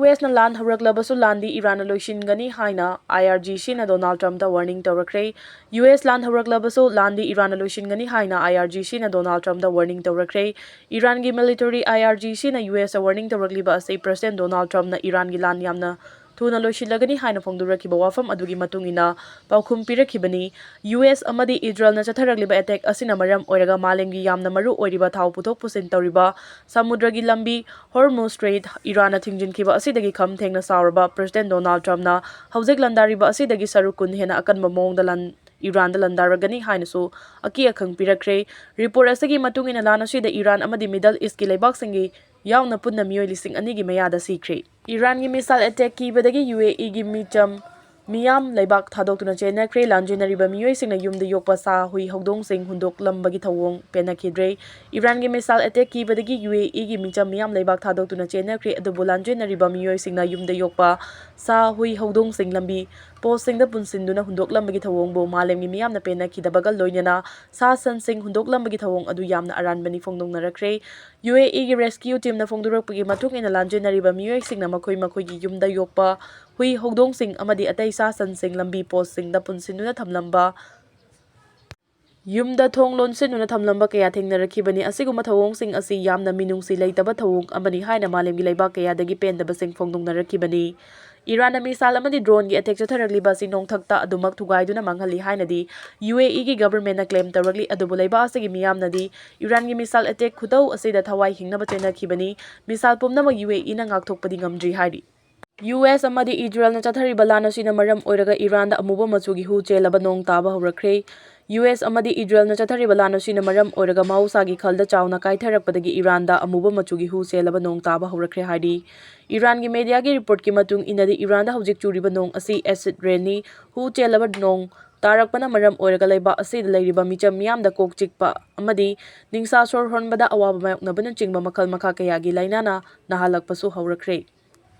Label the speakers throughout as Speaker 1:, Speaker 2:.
Speaker 1: US na lan hauraklabasu landi Iran na loisingani haina IRGC na Donald Trump da warning tawrakre. US lan hauraklabasu landi Iran na loisingani haina IRGC na Donald Trump da warning tawrakre. Iran gi military IRGC na US a warning tawrakliba ase President Donald Trump na Iran gi lan yamna thuna loisilagani haina phongdurakhiba wafam adugi matungina paukhum pirakibani. US amadi Israel na chatharakliba attack asina maram oiraga malemgi yamna maru oiriba thau puthok pusin tawriba samudragi lambi Hormuz Strait Iran na thingjinkiba asidagi kham thengna sauraba President Donald Trump na haujik landariba asidagi sarukun hena Akanba Maongda Iran da landaragani hainasu aki akhang pirakre. Report asagi matungina lan asida Iran amadi Middle East ki leibak singi yauna punna miyoi lising anigi mayada sikre. Iran gi missile attack ki badagi UAE gi micham miyam leibak thadokuna chenakre lanjinariba miyoi singna yumda yokpa sa hui hogdong sing hundok lambagi thawong penakidre. Iran gi missile attack ki badagi UAE gi micham miyam leibak thadokuna chenakre adubu lanjinariba miyoi singna yumda yokpa sa hui hogdong sing lambi post singda punsinduna hundok lambagi thawong bo malem gi miyam na penakidabaga loinana sa san sing hundok lambagi thawong adu yamna aranbani phongdong narakre. UAE gi rescue team na phongdurakpagi matung ina lanjinariba miyoi singna makhoi gi yumda yokpa hui hogdong sing amadi atai sa san sing lambi post sing da punsinduna thamlamba yumda thong lonsinuna thamlamba kaya thengnarakibani asiguma thawong sing asi yamna minungsi leitaba thawong amani haina malemgi leiba kaya dagi pendaba sing phongdong narakibani. Iran na misal amadi drone gi attack chatharakliba si nongthakta adumak thugaiduna manghali hainadi UAE gi government na claim tarakli adubu leiba asigi miyamnadi Iran gi misal attack khudau asida thawai hingnaba chenakibani misal pumnama UAE na ngakthokpadi ngamdri hairi. US amadi Israel na chathariba lan asina maram oiraga Iran da amuba machugi hu chelaba nong taba haurakre. US amadi Israel na chathariba lan asina maram oiraga mausagi khalda chauna kaitharakpadagi Iran da amuba machugi hu chelaba nong taba haurakre haidi. Iran gi media gi report ki matung inadi Iran da hujik churiba nong asi acid rain ni hu chelaba nong tarakpana maram oiraga leiba asida leiriba micham miyam da kok chikpa amadi ningsa sor honbada awaba mayoknabana chingba makhal makha kayagi lainana nahalakpasu haurakre.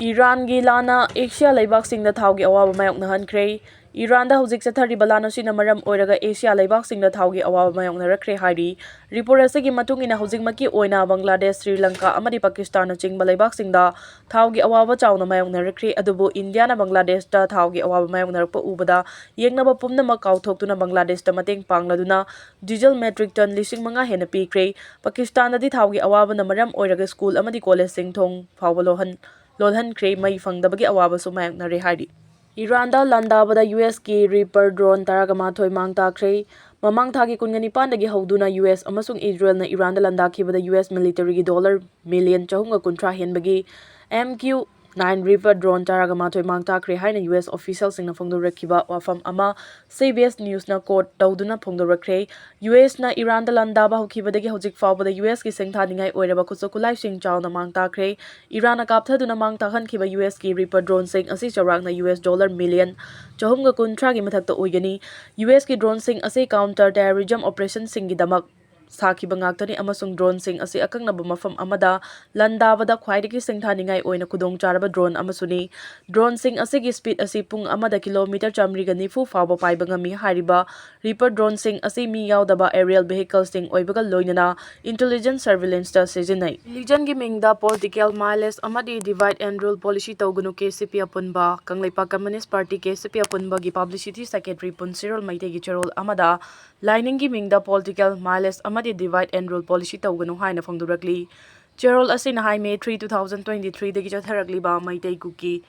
Speaker 1: Iran gi lana Asia leibak singda thaugi awaba mayokna hankre. Iran da hujik chathariba lan asina maram oiraga Asia leibak singda thaugi awaba mayokna rakre hairi. Report asagi matung ina hujik maki oina Bangladesh, Sri Lanka amadi Pakistan na chingba leibak singda thaugi awaba chauna mayokna rakre adubu India na Bangladesh da thaugi awaba mayokna rakpa ubada yengnaba pumnama kauthokuna Bangladesh da mateng pangladuna diesel metric ton 5,000 hena pikre. Pakistan da di thaugi awaba na maram oiraga school amadi college sing thong phawalohan Lolhan Kray may fangdabagi awaba sumayang na rehari. Iran da landabada US ki Reaper drone taragamathoi Maongda mamang thagi kunganipan dagi hauduna US amasung Israel na Iran da landakibada US military gi $1 million chahunga kuntra henbagi MQ-9 Reaper drone taragamathoi Maongda haina US official singna phongdorakiba wafam ama CBS News na quote dauduna phongdorakre. US na Iran da landaba hukibadagi hojik fawbada US ki sengthaningai oiraba khusokulai sing chawna Maongda Iran na kapthaduna Maongda kiba US ki Reaper drone sing asi charakna US $1 million chahumga kuntra gi mathakta oigani. US ki drone sing asi counter terrorism operation singi damak sakiba ngaktani amasung drone sing asi akaknaba mafam amada landabada khwaidagi sengthaningai oina kudong charaba drone amasuni. Drone sing asi gi speed asi pung amada kilometer chamriga nifu fawba paiba ngami hariba Reaper drone sing asi mi yaudaba aerial vehicles sing oibaga loinana intelligence surveillance ta sejinai. Religion gi mingda political mileage amadi divide and rule policy tawgunu KCP apunba Kangleipa Communist Party KCP apunba gi publicity secretary Punsirol Maitei gi charol amada lining gi mingda political mileage amadi divide and rule policy tawgunu haina phongdurakli. Charol asina hai May 3, 2023 dagi chatharakli ba Maitei Kuki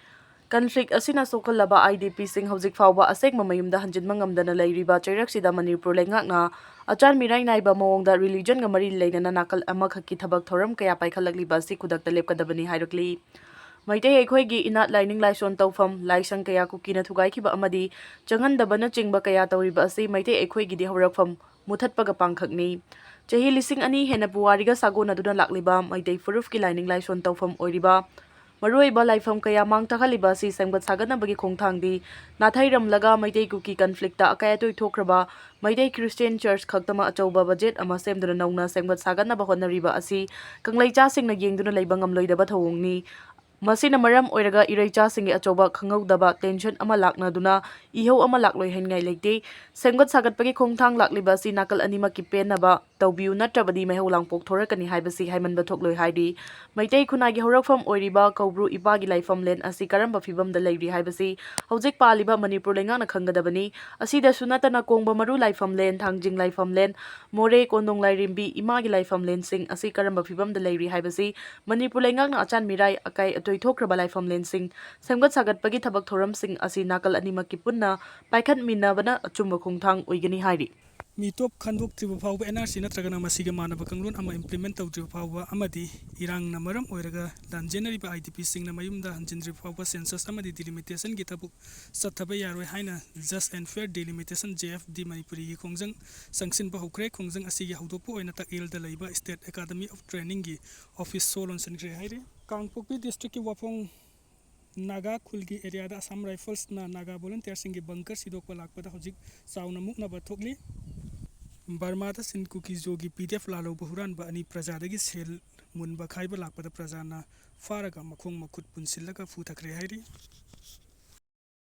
Speaker 1: conflict asina sokalaba IDP sing hojik fawba asegma mayumda hanjinma ngamdana leiriba chairaksida Manipur lengakna achan mirai naiba mawongda religion ga mari leinana nakal ama khaki thabak thoram kaya paikhalakli ba si khudakta lepkadabani hairakli. Maitai aikhoigi inat lining laison tawfam laisang kaya kukina thugaikiba amadi changhandabana chingba kaya tawriba asi maitai aikhoigi di haurakfam muthatpaga pangkhakni. Chahi lising ani hena puwariga sagona duna lakliba maitai furuf ki lining laison tawfam oiriba maruiba laifam kaya mangtakhaliba si sangbat saganabagi khongthangdi nathairamlaga maitai kuki conflicta akaya toi thokraba Maitai Christian Church khaktama achauba budget ama semduna nauna sangbat saganaba honariba asi kanglaicha singna yengduna leiba ngamloidaba thawongni ꯃꯁꯤꯅ ꯃꯔꯝ ꯑꯣꯏꯔꯒ ꯏꯔꯩꯆꯥꯁꯤꯡꯒꯤ ꯑꯆꯧꯕ ꯈꯪꯍꯧꯗꯕ tension ꯑꯃ ꯂꯥꯛꯅꯗꯨꯅ ꯏꯍꯧ ꯑꯃ ꯂꯥꯛꯂꯣꯏ ꯍꯥꯏꯅꯤꯡꯉꯥꯏ ꯂꯩꯇꯦ꯫ ꯁꯦꯝꯒꯠ ꯁꯥꯒꯠꯄꯒꯤ ꯈꯣꯡꯊꯥꯡ ꯂꯥꯛꯂꯤꯕ ꯑꯁꯤ ꯅꯥꯀꯜ ꯑꯅꯤꯃꯛꯀꯤ ꯄꯦꯟꯅꯕ ꯇꯧꯕꯤꯌꯨ ꯅꯠꯇ꯭ꯔꯕꯗꯤ ꯃꯩꯍꯧ ꯂꯥꯡꯄꯣꯛ ꯊꯣꯔꯛꯀꯅꯤ ꯍꯥꯏꯕꯁꯤ ꯍꯥꯏꯃꯟꯕ ꯊꯣꯛꯂꯣꯏ ꯍꯥꯏꯔꯤ꯫ ꯃꯩꯇꯩ ꯈꯨꯟꯅꯥꯏꯒꯤ ꯍꯧꯔꯛꯐꯝ ꯑꯣꯏꯔꯤꯕ ꯀꯧꯕ꯭ꯔꯨ ꯏꯄꯥꯒꯤ ꯂꯥꯏꯐꯝꯂꯦꯟ ꯑꯁꯤ ꯀꯔꯝꯕ ꯐꯤꯚꯝꯗ ꯂꯩꯔꯤ ꯍꯥꯏꯕꯁꯤ ꯍꯧꯖꯤꯛ ꯄꯥꯜꯂꯤꯕ ꯃꯅꯤꯄꯨꯔ ꯂꯩꯉꯥꯛꯅ ꯈꯪꯒꯗꯕꯅꯤ꯫ ꯑꯁꯤꯗꯁꯨ ꯅꯠꯇꯅ ꯀꯣꯡꯕ ꯃꯔꯨ ꯂꯥꯏꯐꯝꯂꯦꯟ, ꯊꯥꯡꯖꯤꯡ ꯂꯥꯏꯐꯝꯂꯦꯟ, ꯃꯣꯔꯦ, ꯀꯣꯟꯗꯣꯡ ꯂꯥꯏꯔꯦꯝꯕꯤ ꯏꯃꯥꯒꯤ ꯂꯥꯏꯐꯝꯂꯦꯟꯁꯤꯡ ꯑꯁꯤ ꯀꯔꯝꯕ ꯐꯤꯚꯝꯗ ꯂꯩꯔꯤ ꯍꯥꯏꯕꯁꯤ ꯃꯅꯤꯄꯨꯔ ꯂꯩꯉꯥꯛꯅ ꯑꯆꯥꯟ ꯃꯤꯔꯥꯏ ꯑꯀꯥꯏ ꯑꯇꯣꯏ ꯊꯣꯛꯈ꯭ꯔꯕ ꯂꯥꯏꯐꯝꯂꯦꯟꯁꯤꯡ ꯁꯦꯝꯒꯠ ꯁꯥꯒꯠꯄꯒꯤ ꯊꯕꯛ ꯊꯧꯔꯝꯁꯤꯡ ꯑꯁꯤ ꯅꯥꯀꯜ ꯑꯅꯤꯃꯛꯀꯤ ꯄꯨꯟꯅ ꯄꯥꯏꯈꯠꯃꯤꯟꯅꯕꯅ ꯑꯆꯨꯝꯕ ꯈꯣꯡꯊꯥꯡ ꯑꯣꯏꯒꯅꯤ ꯍꯥꯏꯔꯤ꯫
Speaker 2: ꯃꯤꯇꯣꯞ ꯈꯟꯗꯣꯛꯇ꯭ꯔꯤꯕ ꯐꯥꯎꯕ NRC ꯅꯠꯇ꯭ꯔꯒꯅ ꯃꯁꯤꯒ ꯃꯥꯟꯅꯕ ꯀꯥꯡꯂꯣꯟ ꯑꯃ ꯏꯝꯄ꯭ꯂꯤꯃꯦꯟꯠ ꯇꯧꯗ꯭ꯔꯤꯕ ꯐꯥꯎꯕ ꯑꯃꯗꯤ ꯏꯔꯥꯡꯅ ꯃꯔꯝ ꯑꯣꯏꯔꯒ ꯂꯥꯟꯖꯦꯟꯅꯔꯤꯕ IDPꯁꯤꯡꯅ ꯃꯌꯨꯝꯗ ꯍꯟꯖꯤꯟꯗ꯭ꯔꯤꯕ ꯐꯥꯎꯕ ꯁꯦꯟꯁꯁ ꯑꯃꯗꯤ ꯗꯤꯂꯤꯃꯤꯇꯦꯁꯟꯒꯤ ꯊꯕꯛ ꯆꯠꯊꯕ ꯌꯥꯔꯣꯏ ꯍꯥꯏꯅ ꯖꯁ ꯑꯦꯟड ꯐꯦꯌꯔ ꯗꯤꯂꯤꯃꯤꯇꯦꯁꯟ JFD ꯃꯅꯤꯄꯨꯔꯤꯒꯤ ꯈꯣꯡꯖꯪ ꯆꯪꯁꯤꯟꯕ ꯍꯧꯈ꯭ꯔꯦ꯫ ꯈꯣꯡꯖꯪ ꯑꯁꯤꯒꯤ ꯍꯧꯗꯣꯛꯄ ꯑꯣꯏꯅ ꯇꯛꯌꯦꯜꯗ ꯂꯩꯕ ꯁ꯭ꯇꯦꯠ ꯑꯦꯀꯥꯗꯃꯤ ꯑꯣꯐ ꯇ꯭ꯔꯦꯅꯤꯡꯒꯤ ꯑꯣꯐꯤꯁ ꯁꯣ ꯂꯣꯟꯁꯤꯟꯈ꯭ꯔꯦ ꯍꯥꯏꯔꯤ꯫ ꯀꯥꯡꯄꯣꯛꯄꯤ ꯗꯤꯁꯇ꯭ꯔꯤꯛꯀꯤ ꯋꯥꯐꯝ ꯅꯥꯒꯥ ꯈꯨꯜꯒꯤ ꯑꯦꯔꯤꯌꯥꯗ ꯑꯁꯥꯝ ꯔꯥꯏꯐꯜꯁꯅ ꯅꯥꯒꯥ ꯚꯣꯂꯨꯟꯇꯤꯌꯔꯁꯤꯡꯒꯤ ꯕꯪꯀꯔ ꯁꯤꯗꯣꯛꯄ ꯂꯥꯛꯄꯗ ꯍꯧꯖꯤꯛ ꯆꯥꯎꯅ ꯃꯨꯛꯅꯕ ꯊꯣꯛꯂꯤ꯫ ꯕꯔꯃꯥꯗ ꯁꯤꯟ ꯀꯨꯀꯤꯖꯣꯒꯤ PDF ꯂꯥꯜꯍꯧꯕ ꯍꯨꯔꯥꯟꯕ ꯑꯅꯤ ꯄ꯭ꯔꯖꯥꯗꯒꯤ ꯁꯦꯜ ꯃꯨꯟꯕ ꯈꯥꯏꯕ ꯂꯥꯛꯄꯗ ꯄ꯭ꯔꯖꯥꯅ ꯐꯥꯔꯒ ꯃꯈꯣꯡ ꯃꯈꯨꯠ ꯄꯨꯟꯁꯤꯜꯂꯒ ꯐꯨꯊꯈ꯭ꯔꯦ ꯍꯥꯏꯔꯤ꯫